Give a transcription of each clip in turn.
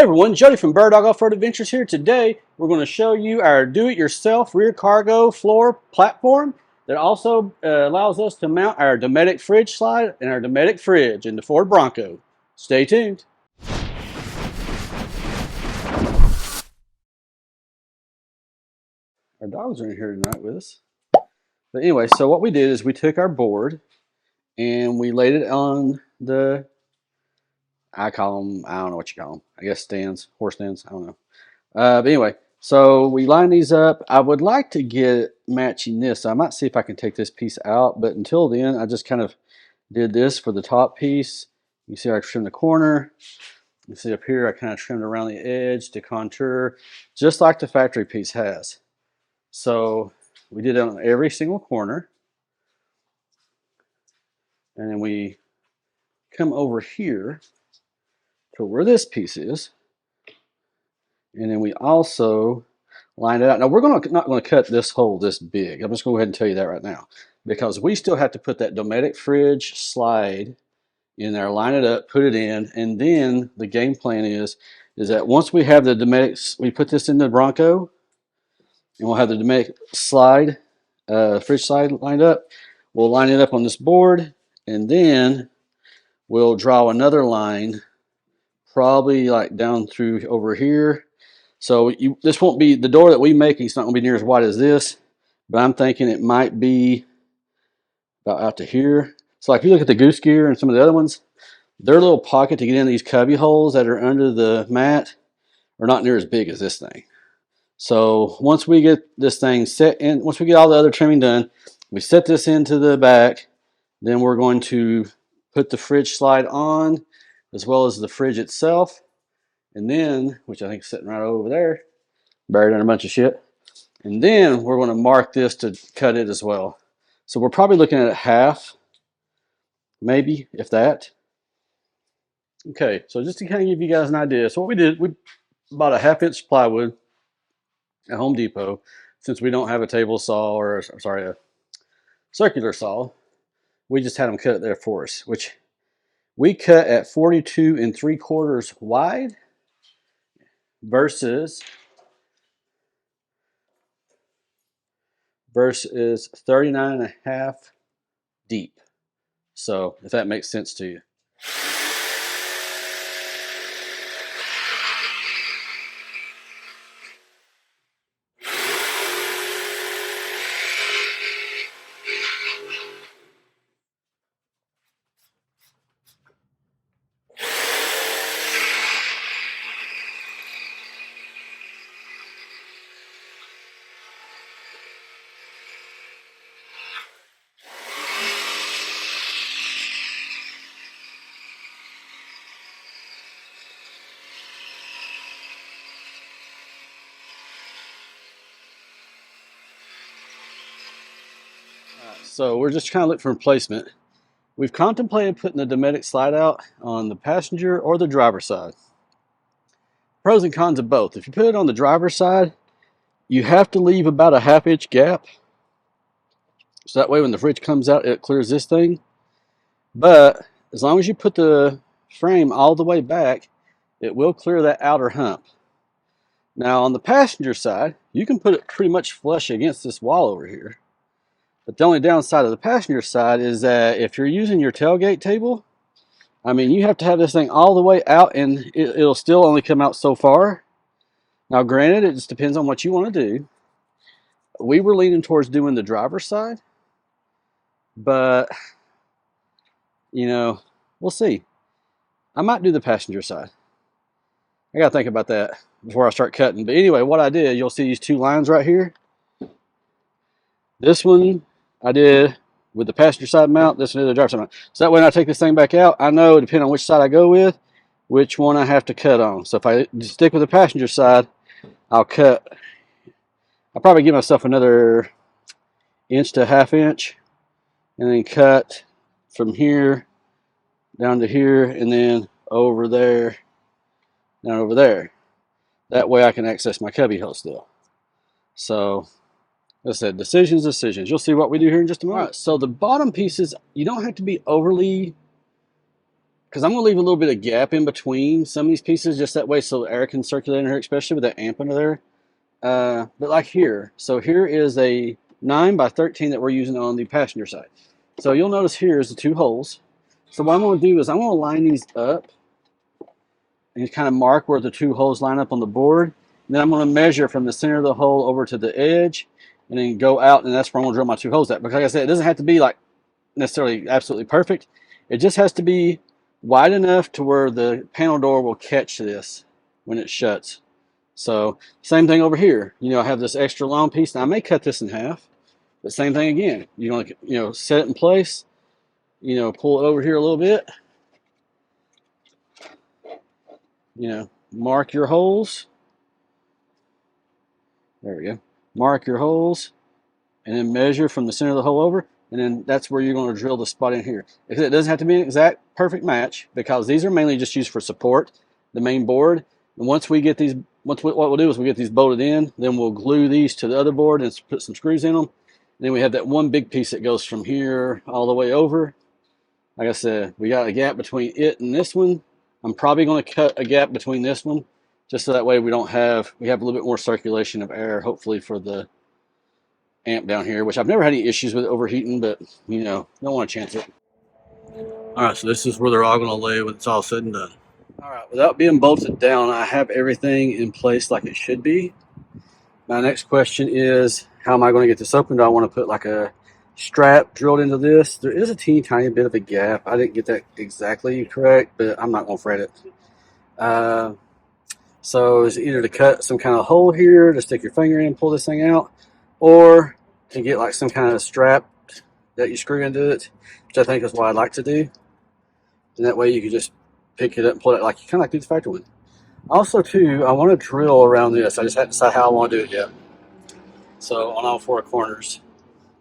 Hey everyone, Jody from Bird Dog Off-Road Adventures here. Today we're going to show you our do-it-yourself rear cargo floor platform that also allows us to mount our Dometic fridge slide and our Dometic fridge in the Ford Bronco. Stay tuned. Our dogs are in here tonight with us. But anyway, so what we did is we took our board and we laid it on the, I call them, I don't know what you call them. I guess stands, horse stands, I don't know. But anyway, so we line these up. I would like to get matching this. I might see if I can take this piece out, but until then, I just kind of did this for the top piece. You see I trimmed the corner. You see up here, I kind of trimmed around the edge to contour, just like the factory piece has. So we did it on every single corner. And then we come over here to where this piece is. And then we also line it out. Now we're not going to cut this hole this big. I'm just going to go ahead and tell you that right now, because we still have to put that Dometic fridge slide in there, line it up, put it in, and then the game plan is that once we have the Dometic, we put this in the Bronco, and we'll have the Dometic slide, fridge slide lined up. We'll line it up on this board, and then we'll draw another line, probably like down through over here. So this won't be, the door that we make, it's not going to be near as wide as this, but I'm thinking it might be about out to here. So like if you look at the goose gear and some of the other ones, their little pocket to get in these cubby holes that are under the mat are not near as big as this thing. So once we get this thing set in, once we get all the other trimming done, we set this into the back, then we're going to put the fridge slide on as well as the fridge itself. And then, which I think is sitting right over there, buried in a bunch of shit. And then we're going to mark this to cut it as well. So we're probably looking at half, maybe, if that. Okay, so just to kind of give you guys an idea. So what we did, we bought a 1/2-inch plywood at Home Depot. Since we don't have a table saw, or sorry, a circular saw, we just had them cut it there for us, which we cut at 42 3/4 wide versus 39.5 deep. So if that makes sense to you. So we're just kind of looking for replacement. We've contemplated putting the Dometic slide out on the passenger or the driver's side. Pros and cons of both. If you put it on the driver's side, you have to leave about a 1/2-inch gap. So that way when the fridge comes out, it clears this thing. But as long as you put the frame all the way back, it will clear that outer hump. Now on the passenger side, you can put it pretty much flush against this wall over here. But the only downside of the passenger side is that if you're using your tailgate table, I mean, you have to have this thing all the way out, and it'll still only come out so far. Now, granted, it just depends on what you want to do. We were leaning towards doing the driver's side, but, you know, we'll see. I might do the passenger side. I got to think about that before I start cutting. But anyway, what I did, you'll see these two lines right here. This one I did with the passenger side mount, this one is the driver's side mount. So that way when I take this thing back out, I know, depending on which side I go with, which one I have to cut on. So if I stick with the passenger side, I'll probably give myself another 1 to 1/2 inch, and then cut from here down to here, and then over there, down over there. That way I can access my cubby hole still. So, as I said, decisions. You'll see what we do here in just a moment. All right, so the bottom pieces, you don't have to be overly because I'm going to leave a little bit of gap in between some of these pieces, just that way so air can circulate in here, especially with that amp under there. But like here, so here is a 9 by 13 that we're using on the passenger side. So you'll notice here is the 2 holes. So what I'm going to do is I'm going to line these up and kind of mark where the 2 holes line up on the board. And then I'm going to measure from the center of the hole over to the edge and then go out, and that's where I'm going to drill my 2 holes at. Because like I said, it doesn't have to be like necessarily absolutely perfect. It just has to be wide enough to where the panel door will catch this when it shuts. So same thing over here. You know, I have this extra long piece. Now I may cut this in half, but same thing again. You're going to, you know, set it in place. You know, pull it over here a little bit. You know, mark your holes. There we go. Mark your holes, and then measure from the center of the hole over, and then that's where you're going to drill the spot in here. It doesn't have to be an exact perfect match, because these are mainly just used for support, the main board. And once we get these, what we'll do is we get these bolted in, then we'll glue these to the other board and put some screws in them. And then we have that one big piece that goes from here all the way over. Like I said, we got a gap between it and this one. I'm probably going to cut a gap between this one, just so that way we have a little bit more circulation of air, hopefully, for the amp down here, which I've never had any issues with overheating, but you know, don't want to chance it. All right, so this is where they're all going to lay when it's all said and done. All right, without being bolted down, I have everything in place like it should be. My next question is, how am I going to get this open? Do I want to put like a strap drilled into this? There is a teeny tiny bit of a gap. I didn't get that exactly correct, but I'm not going to fret it. So it's either to cut some kind of hole here to stick your finger in and pull this thing out, or to get like some kind of strap that you screw into it, which I think is what I'd like to do. And that way you can just pick it up and pull it like you kind of like do the factory one. Also too, I want to drill around this. I just haven't decided how I want to do it yet. So on all 4 corners,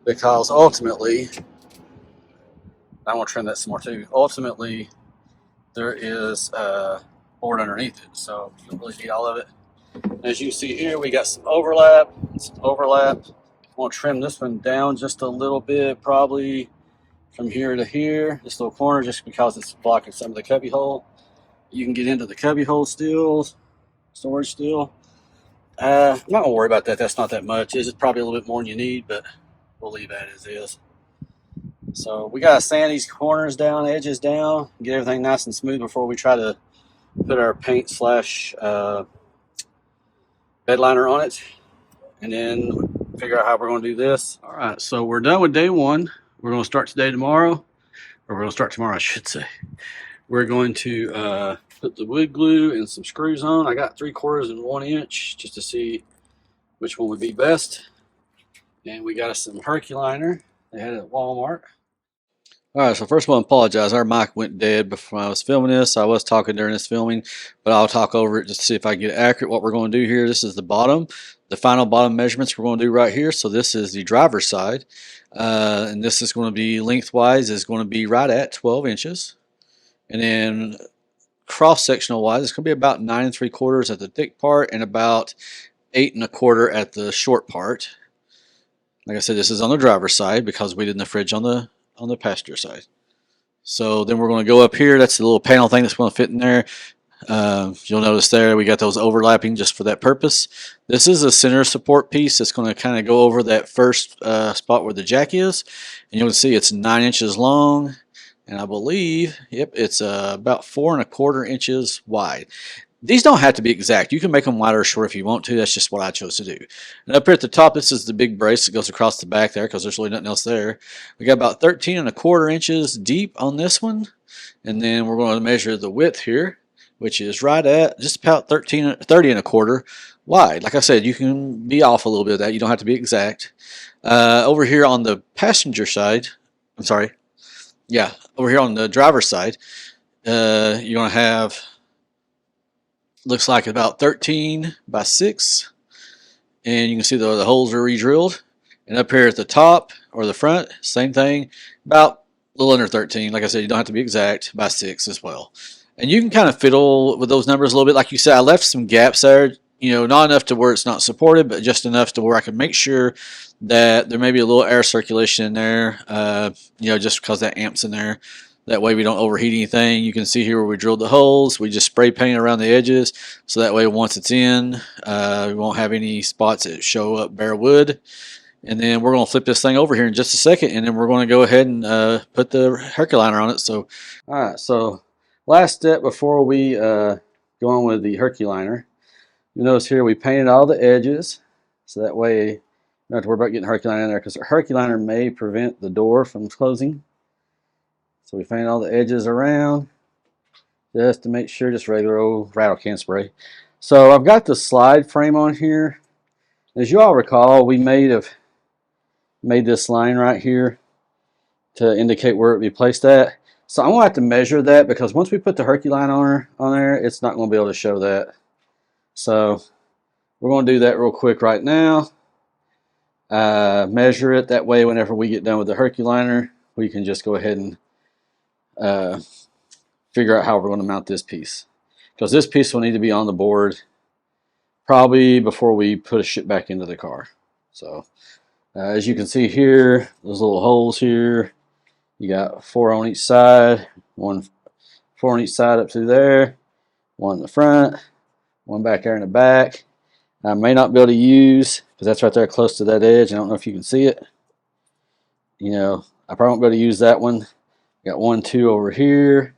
because ultimately, I want to trim that some more too. Ultimately, there is a board underneath it, so you don't really need all of it. As you see here, we got some overlap. I want to trim this one down just a little bit, probably from here to here, this little corner, just because it's blocking some of the cubby hole. You can get into the cubby hole still, storage still. I'm not gonna worry about that. That's not that much. It's probably a little bit more than you need, but we'll leave that as is. So we gotta sand these corners down, edges down, get everything nice and smooth before we try to put our paint slash bed liner on it, and then figure out how we're going to do this. All right, so we're done with day 1. We're going to start today tomorrow, or we're going to start tomorrow, I should say. We're going to put the wood glue and some screws on. I got 3/4 and 1 inch just to see which one would be best. And we got us some Herculiner. They had it at Walmart. All right, so first of all, I apologize. Our mic went dead before I was filming this. I was talking during this filming, but I'll talk over it just to see if I can get accurate what we're going to do here. This is the bottom, the final bottom measurements we're going to do right here. So this is the driver's side, and this is going to be lengthwise is going to be right at 12 inches. And then cross-sectional wise, it's going to be about 9 3/4 at the thick part and about 8 1/4 at the short part. Like I said, this is on the driver's side because we did the fridge on the passenger side. So then we're going to go up here. That's the little panel thing that's going to fit in there. You'll notice there we got those overlapping just for that purpose. This is a center support piece that's going to kind of go over that first spot where the jack is. And you'll see it's 9 inches long. And I believe, yep, it's about 4 1/4 inches wide. These don't have to be exact. You can make them wider or short if you want to. That's just what I chose to do. And up here at the top, this is the big brace that goes across the back there because there's really nothing else there. We got about 13 1/4 inches deep on this one. And then we're going to measure the width here, which is right at just about 30 1/4 wide. Like I said, you can be off a little bit of that. You don't have to be exact. Over here on the passenger side, I'm sorry. Yeah, over here on the driver's side, you're going to have, looks like about 13 by 6. And you can see the holes are re-drilled. And up here at the top or the front, same thing, about a little under 13. Like I said, you don't have to be exact, by 6 as well. And you can kind of fiddle with those numbers a little bit. Like you said, I left some gaps there, you know, not enough to where it's not supported, but just enough to where I can make sure that there may be a little air circulation in there, you know, just because that amp's in there. That way we don't overheat anything. You can see here where we drilled the holes. We just spray paint around the edges, so that way once it's in, we won't have any spots that show up bare wood. And then we're going to flip this thing over here in just a second, and then we're going to go ahead and put the Herculiner on it. So, all right, so last step before we go on with the Herculiner, you notice here we painted all the edges, so that way you don't have to worry about getting Herculiner in there, because the Herculiner may prevent the door from closing. So we painted all the edges around just to make sure, just regular old rattle can spray. So I've got the slide frame on here. As you all recall, we made this line right here to indicate where it would be placed at. So I'm going to have to measure that, because once we put the Herculiner on there, it's not going to be able to show that. So we're going to do that real quick right now. Measure it. That way whenever we get done with the Herculiner, we can just go ahead and figure out how we're going to mount this piece, because this piece will need to be on the board probably before we put a shit back into the car. So as you can see here, those little holes here, you got 4 on each side, 4 on each side up through there, 1 in the front, 1 back there in the back. I may not be able to use, because that's right there close to that edge. I don't know if you can see it. You know, I probably won't be able to use that one. Got 1, 2 over here.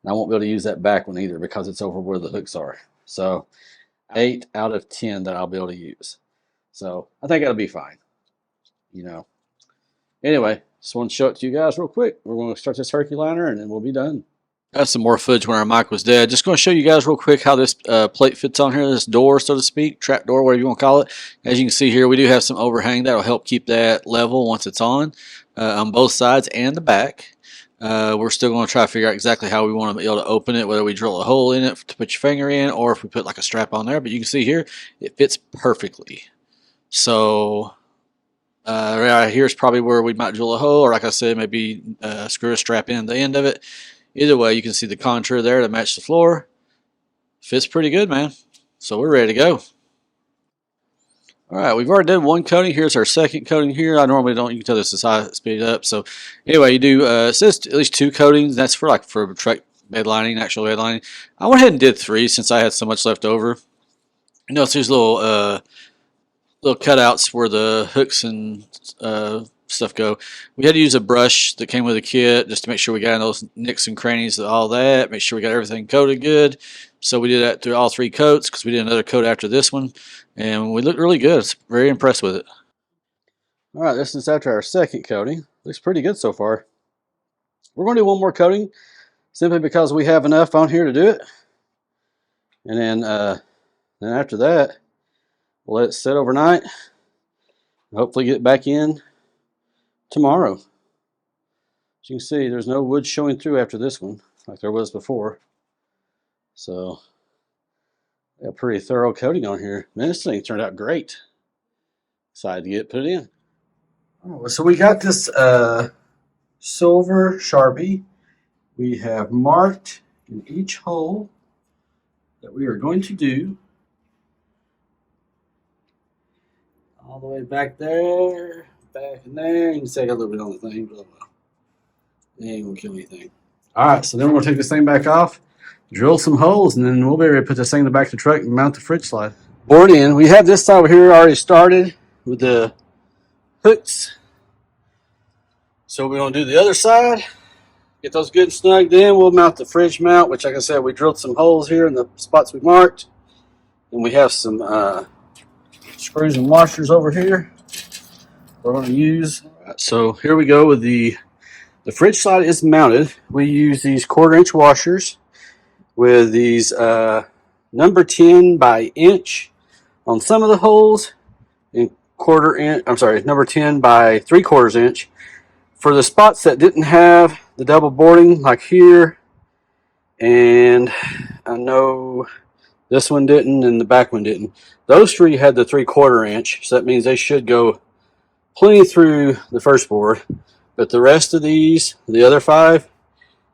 And I won't be able to use that back one either, because it's over where the hooks are. So 8 out of 10 that I'll be able to use. So I think that'll be fine. You know. Anyway, just want to show it to you guys real quick. We're going to start this Herculiner, and then we'll be done. Got some more footage when our mic was dead. Just going to show you guys real quick how this plate fits on here, this door, so to speak, trap door, whatever you want to call it. As you can see here, we do have some overhang that will help keep that level once it's on both sides and the back. We're still going to try to figure out exactly how we want to be able to open it, whether we drill a hole in it to put your finger in, or if we put like a strap on there. But you can see here, it fits perfectly. So right here is probably where we might drill a hole, or like I said, maybe screw a strap in the end of it. Either way, you can see the contour there to match the floor. Fits pretty good, man. So we're ready to go. All right, we've already done 1 coating. Here's our second coating here. I normally don't. You can tell this is high speed up. So anyway, you do. It says at least 2 coatings. That's for truck bed lining, actual bed lining. I went ahead and did 3 since I had so much left over. You notice these little cutouts where the hooks and stuff go. We had to use a brush that came with the kit just to make sure we got in those nicks and crannies and all that. Make sure we got everything coated good. So we did that through all 3 coats, because we did another coat after this one, and we looked really good. Very impressed with it. All right, this is after our second coating. Looks pretty good so far. We're going to do 1 more coating, simply because we have enough on here to do it. And then after that, we'll let it sit overnight. Hopefully get it back in tomorrow. As you can see, there's no wood showing through after this one like there was before. So a pretty thorough coating on here. Man, this thing turned out great. Excited to put it in. Oh, so we got this silver Sharpie. We have marked in each hole that we are going to do. All the way back there, back in there. You can see I got a little bit on the thing, but it ain't gonna kill anything. All right, so then we're gonna take this thing back off, drill some holes, and then we'll be able to put this thing in the back of the truck and mount the fridge slide. Board in. We have this side over here already started with the hooks. So we're gonna do the other side, get those good and snug. Then we'll mount the fridge mount, which, like I said, we drilled some holes here in the spots we marked, and we have some screws and washers over here we're going to use. So here we go with the fridge slide is mounted. We use these 1/4-inch washers with these number 10 by inch on some of the holes, and number 10 by 3/4 inch for the spots that didn't have the double boarding, like here, and I know this one didn't and the back one didn't. Those 3 had the 3/4 inch, so that means they should go plenty through the first board. But the rest of these, the other 5,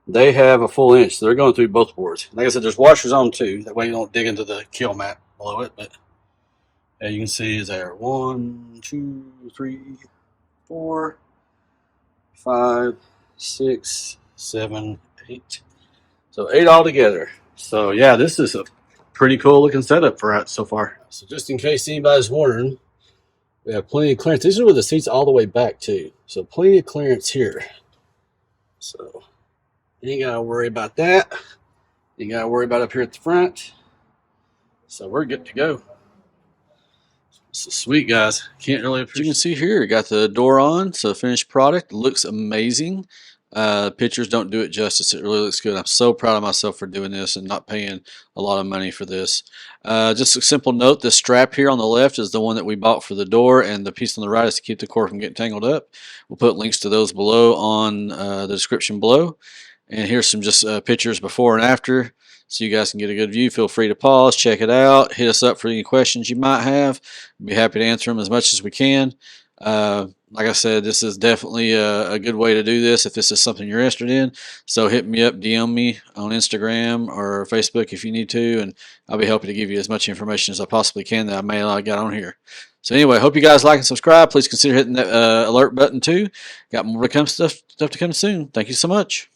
they have a full inch. So they're going through both boards. Like I said, there's washers on too. That way you don't dig into the kill mat below it. But as you can see, is there 1, 2, 3, 4, 5, 6, 7, 8. So 8 altogether. So yeah, this is a pretty cool looking setup for us so far. So just in case anybody's wondering, we have plenty of clearance. These are with the seats all the way back too. So plenty of clearance here. So you ain't gotta worry about that. You ain't gotta worry about up here at the front. So we're good to go. This is sweet, guys. Can't really appreciate. As you can see here, got the door on, so finished product looks amazing. Pictures don't do it justice. It really looks good. I'm so proud of myself for doing this and not paying a lot of money for this. Just a simple note, the strap here on the left is the one that we bought for the door, and the piece on the right is to keep the cord from getting tangled up. We'll put links to those below on the description below. And here's some just pictures before and after, so you guys can get a good view. Feel free to pause, check it out, hit us up for any questions you might have. We'll be happy to answer them as much as we can. Like I said, this is definitely a good way to do this if this is something you're interested in. So hit me up, DM me on Instagram or Facebook if you need to, and I'll be happy to give you as much information as I possibly can that I may not got on here. So anyway, hope you guys like and subscribe. Please consider hitting that alert button too. Got more to come stuff to come soon. Thank you so much.